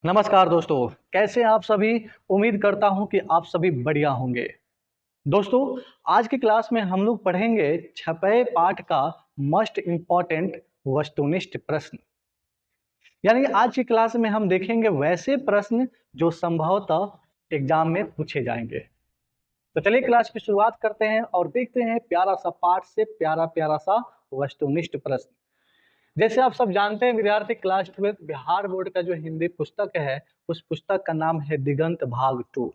नमस्कार दोस्तों, कैसे हैं आप सभी। उम्मीद करता हूं कि आप सभी बढ़िया होंगे। दोस्तों, आज की क्लास में हम लोग पढ़ेंगे छपे पाठ का मस्ट इम्पॉर्टेंट वस्तुनिष्ठ प्रश्न। यानी आज की क्लास में हम देखेंगे वैसे प्रश्न जो संभवतः एग्जाम में पूछे जाएंगे। तो चलिए क्लास की शुरुआत करते हैं और देखते हैं प्यारा सा पाठ से प्यारा प्यारा सा वस्तुनिष्ठ प्रश्न। जैसे आप सब जानते हैं विद्यार्थी, क्लास 12 बिहार बोर्ड का जो हिंदी पुस्तक है उस पुस्तक का नाम है दिगंत भाग 2।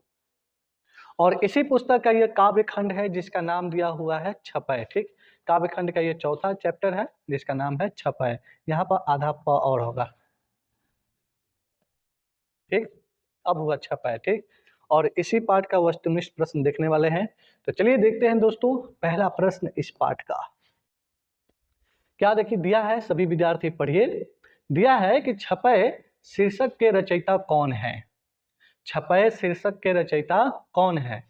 और इसी पुस्तक का ये काव्य खंड है जिसका नाम दिया हुआ है छपय। ठीक, काव्य खंड का ये चौथा चैप्टर है जिसका नाम है छपय। यहाँ पर आधा प और होगा। ठीक, अब हुआ छपय। ठीक, और इसी पाठ का वस्तुनिष्ठ प्रश्न देखने वाले हैं। तो चलिए देखते हैं दोस्तों पहला प्रश्न इस पाठ का। क्या देखिए दिया है, सभी विद्यार्थी पढ़िए। दिया है कि छपय शीर्षक के रचयिता कौन है। छपय शीर्षक के रचयिता कौन है।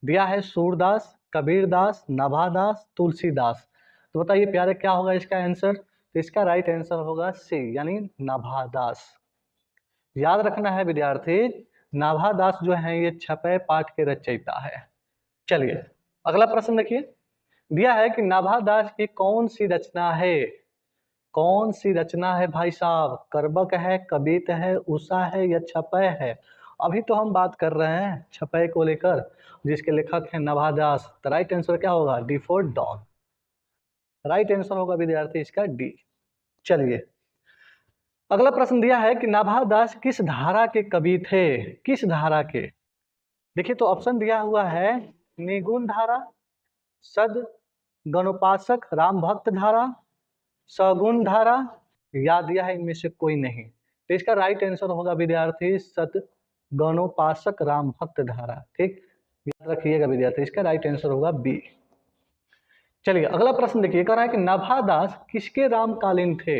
दिया है सूरदास, कबीरदास, नभादास, तुलसीदास। तो बताइए प्यारे क्या होगा इसका आंसर। तो इसका राइट आंसर होगा सी, यानी नभादास। याद रखना है विद्यार्थी, नभादास जो है ये छपय पाठ के रचयिता है। चलिए अगला प्रश्न देखिए। दिया है कि नभादास की कौन सी रचना है। कौन सी रचना है भाई साहब। करबक है, कबित है, उषा है या छपय है। अभी तो हम बात कर रहे हैं छपय को लेकर, जिसके लेखक हैं नभादास। तो राइट आंसर क्या होगा, D for dog. Right answer होगा विद्यार्थी इसका डी। चलिए अगला प्रश्न दिया है कि नभादास किस धारा के कवि थे। किस धारा के। देखिए तो ऑप्शन दिया हुआ है निगुण धारा, सद गणोपासक राम भक्त धारा, सगुण धारा, या दिया है इनमें से कोई नहीं। तो इसका राइट आंसर होगा विद्यार्थी सत गणोपासक राम भक्त धारा। ठीक, याद रखिएगा विद्यार्थी, इसका राइट आंसर होगा बी। चलिए अगला प्रश्न देखिए, कह रहा है कि नभादास किसके रामकालीन थे।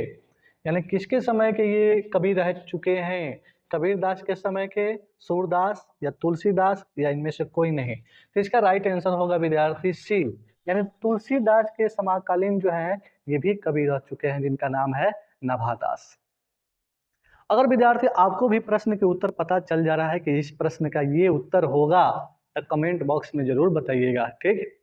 यानी किसके समय के ये कवि रह चुके हैं। कबीरदास के समय के, सूरदास या तुलसीदास, या इनमें से कोई नहीं। तो इसका राइट आंसर होगा विद्यार्थी सी, यानी तुलसीदास के समकालीन जो है ये भी कवि रह चुके हैं जिनका नाम है नभादास। अगर विद्यार्थी आपको भी प्रश्न के उत्तर पता चल जा रहा है कि इस प्रश्न का ये उत्तर होगा तो कमेंट बॉक्स में जरूर बताइएगा। ठीक,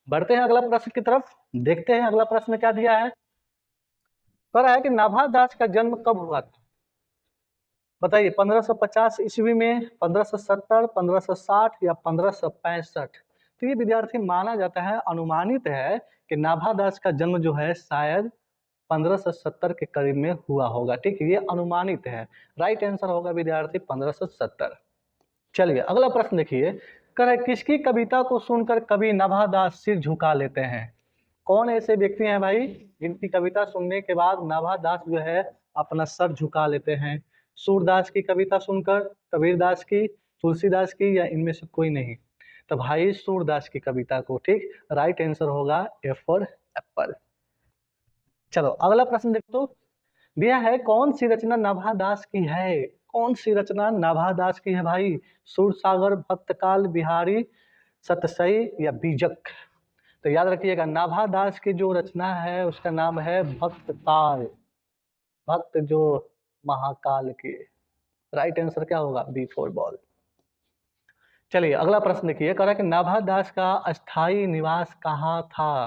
बढ़ते हैं अगला प्रश्न की तरफ। देखते हैं अगला प्रश्न क्या दिया है। कह रहा है कि नभादास का जन्म कब हुआ था। बताइए 1550 ईस्वी में, 1570, 1560 या 1565। तो ये विद्यार्थी माना जाता है, अनुमानित है कि नभादास का जन्म जो है शायद 1570 के करीब में हुआ होगा। ठीक, ये अनुमानित है। राइट आंसर होगा विद्यार्थी 1570। चलिए अगला प्रश्न देखिए। कह रहे किसकी कविता को सुनकर कवि नभादास सिर झुका लेते हैं। कौन ऐसे व्यक्ति हैं भाई जिनकी कविता सुनने के बाद नभादास जो है अपना सर झुका लेते हैं। सूरदास की कविता सुनकर, कबीरदास की, तुलसीदास की, या इनमें से कोई नहीं। तो भाई सूरदास की कविता को। ठीक, राइट आंसर होगा ए फॉर एप्पल। चलो अगला प्रश्न देखो। दिया है कौन सी रचना नभादास की है। कौन सी रचना नभादास की है भाई। सूरसागर, भक्तकाल, बिहारी, सतसई या बीजक। तो याद रखिएगा नभादास की जो रचना है उसका नाम है भक्तकाल। भक्त जो महाकाल की। राइट आंसर क्या होगा, बी फॉर बॉल। चलिए अगला प्रश्न देखिए। कह रहा है कि नभादास का अस्थाई निवास कहाँ था।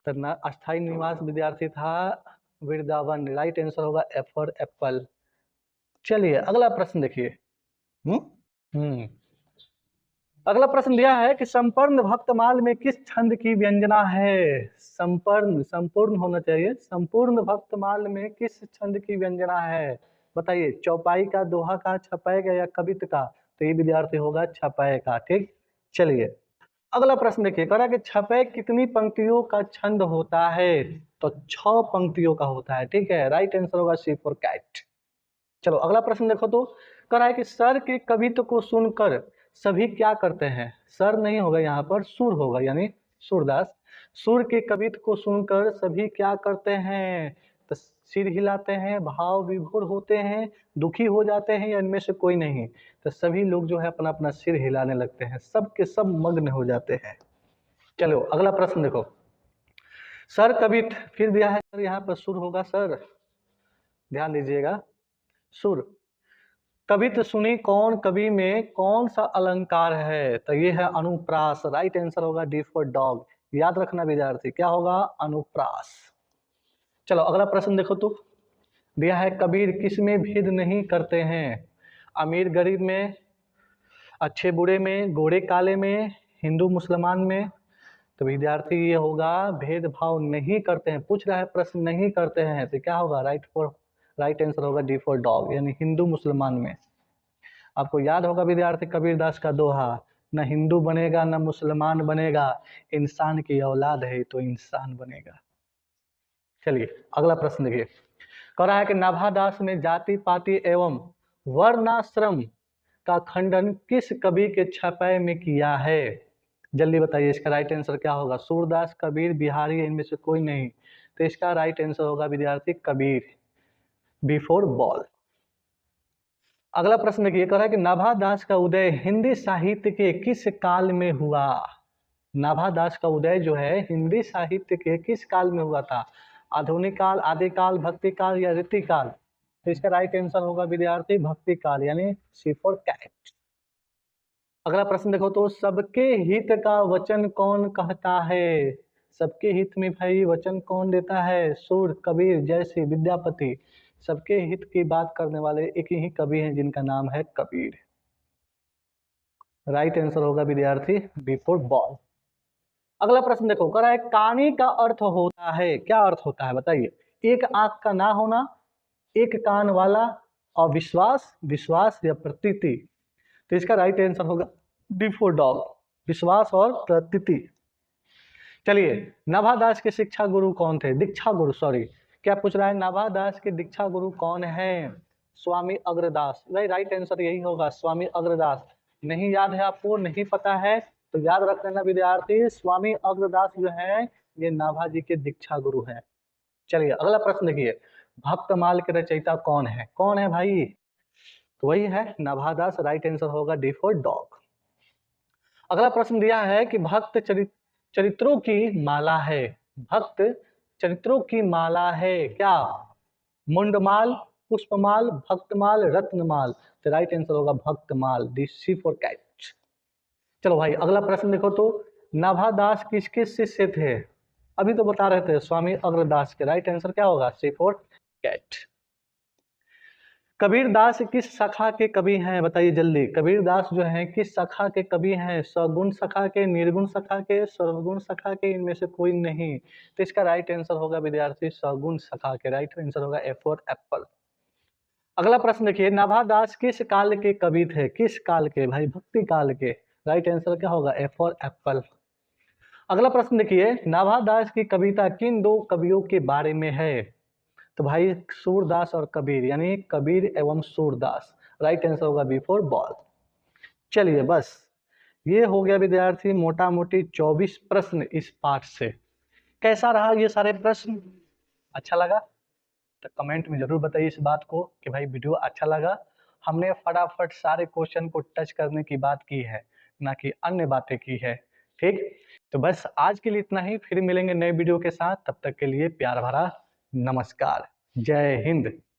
तो अस्थाई निवास विद्यार्थी था वृंदावन। राइट आंसर होगा एफ फॉर एप्पल। चलिए अगला प्रश्न देखिए। हम्म अगला प्रश्न दिया है कि संपूर्ण भक्तमाल में किस छंद की व्यंजना है। संपूर्ण, संपूर्ण होना चाहिए। संपूर्ण भक्तमाल में किस छंद की व्यंजना है। बताइए चौपाई का, दोहा का, छपय का या कवित का। तो ये विद्यार्थी होगा छपय का। ठीक, चलिए अगला प्रश्न देखिए। कह रहा है कि छपय कितनी पंक्तियों का छंद होता है। तो 6 पंक्तियों का होता है। ठीक है, राइट आंसर होगा सी फॉर कैट। चलो अगला प्रश्न देखो। तो कह रहा है कि सर के कवित्व को सुनकर सभी क्या करते हैं। सर नहीं होगा यहाँ पर, सुर होगा, यानी सूरदास। सुर के कवित्व को सुनकर सभी क्या करते हैं। तो सिर हिलाते हैं, भाव विभोर होते हैं, दुखी हो जाते हैं, या इनमें से कोई नहीं। तो सभी लोग जो है अपना अपना सिर हिलाने लगते हैं, सब के सब मग्न हो जाते हैं। चलो अगला प्रश्न देखो। सर कवित्व फिर दिया है, सर यहाँ पर सुर होगा। सर ध्यान दीजिएगा, सुर। कभी तो सुनी कौन कवि में कौन सा अलंकार है, तो ये है अनुप्रास। राइट आंसर होगा डी फॉर डॉग। याद रखना विद्यार्थी, क्या होगा, अनुप्रास। चलो अगला प्रश्न देखो तो, दिया है कबीर किस में भेद नहीं करते हैं, अमीर गरीब में, अच्छे बुरे में, गोरे काले में, हिंदू मुसलमान में। तो विद्यार्थी ये होगा भेदभाव नहीं करते हैं, पूछ रहा है प्रश्न नहीं करते हैं, तो क्या होगा, राइट आंसर होगा डी फॉर डॉग, यानी हिंदू मुसलमान में। आपको याद होगा विद्यार्थी कबीरदास का दोहा, न हिंदू बनेगा न मुसलमान बनेगा, इंसान की औलाद है तो इंसान बनेगा। चलिए अगला प्रश्न देखिए, कह रहा है कि नाभादास में जाति पाति एवं वर्णाश्रम का खंडन किस कवि के छपाई में किया है, जल्दी बताइए इसका राइट आंसर क्या होगा। सूरदास, कबीर, बिहारी, इनमें से कोई नहीं, तो इसका राइट आंसर होगा विद्यार्थी कबीर, बिफोर बॉल। अगला प्रश्न देखिए, कह रहा है कि नाभादास का उदय हिंदी साहित्य के किस काल में हुआ। नाभादास का उदय जो है हिंदी साहित्य के किस काल में हुआ था, आधुनिक काल, आदिकाल, भक्ति काल या रीति काल। तो इसका राइट आंसर होगा विद्यार्थी भक्ति काल, यानी सी फॉर कैट। अगला प्रश्न देखो तो, सबके हित का वचन कौन कहता है, सबके हित में भाई वचन कौन देता है, सूर, कबीर, जयसी, विद्यापति। सबके हित की बात करने वाले एक ही कवि हैं जिनका नाम है कबीर। राइट आंसर होगा विद्यार्थी बिफोर बॉल। अगला प्रश्न देखो, कह रहा है कानी का अर्थ होता है, क्या अर्थ होता है बताइए, एक आंख का ना होना, एक कान वाला, अविश्वास, विश्वास या प्रतीति। तो इसका राइट आंसर होगा डी फॉर डॉग, विश्वास और प्रतीति। चलिए नाभादास के शिक्षा गुरु कौन थे, दीक्षा गुरु, सॉरी क्या पूछ रहा है, नाभादास के दीक्षा गुरु कौन है, स्वामी अग्रदास। भाई राइट आंसर यही होगा, स्वामी अग्रदास। नहीं याद है आपको, नहीं पता है, तो याद रख लेना विद्यार्थी, स्वामी अग्रदास जो है ये नाभाजी के दीक्षा गुरु हैं। चलिए अगला प्रश्न देखिए, भक्तमाल के रचयिता कौन है भाई, तो वही है नाभादास। राइट आंसर होगा डी फॉर डॉग। अगला प्रश्न दिया है कि भक्त चरित्रों की माला है, भक्त चरित्रों की माला है क्या, मुंडमाल, पुष्पमाल, भक्तमाल, रत्नमाल। तो राइट आंसर होगा भक्तमाल, डी सी फॉर कैट। चलो भाई अगला प्रश्न देखो तो, नाभादास किसके शिष्य थे, अभी तो बता रहे थे स्वामी अग्रदास के। राइट आंसर क्या होगा, सी फॉर कैट। कबीरदास किस शाखा के कवि हैं बताइए जल्दी, कबीरदास जो हैं किस शाखा के कवि हैं, सगुण शाखा के, निर्गुण शाखा के, सर्वगुण शाखा के, इनमें से कोई नहीं। तो इसका राइट आंसर होगा विद्यार्थी सगुण शाखा के। राइट आंसर होगा ए फॉर एप्पल। अगला प्रश्न देखिए, नाभादास किस काल के कवि थे, किस काल के भाई, भक्ति काल के। राइट आंसर क्या होगा, ए फॉर एप्पल। अगला प्रश्न देखिए, नाभादास की कविता किन दो कवियों के बारे में है, तो भाई सूरदास और कबीर, यानी कबीर एवं सूरदास। राइट आंसर होगा बिफोर बॉल। चलिए बस ये हो गया विद्यार्थी मोटा मोटी 24 प्रश्न इस पाठ से। कैसा रहा ये सारे प्रश्न, अच्छा लगा तो कमेंट में जरूर बताइए इस बात को कि भाई वीडियो अच्छा लगा। हमने फटाफट सारे क्वेश्चन को टच करने की बात की है, ना कि अन्य बातें की है। ठीक, तो बस आज के लिए इतना ही, फिर मिलेंगे नए वीडियो के साथ, तब तक के लिए प्यार भरा नमस्कार, जय हिंद।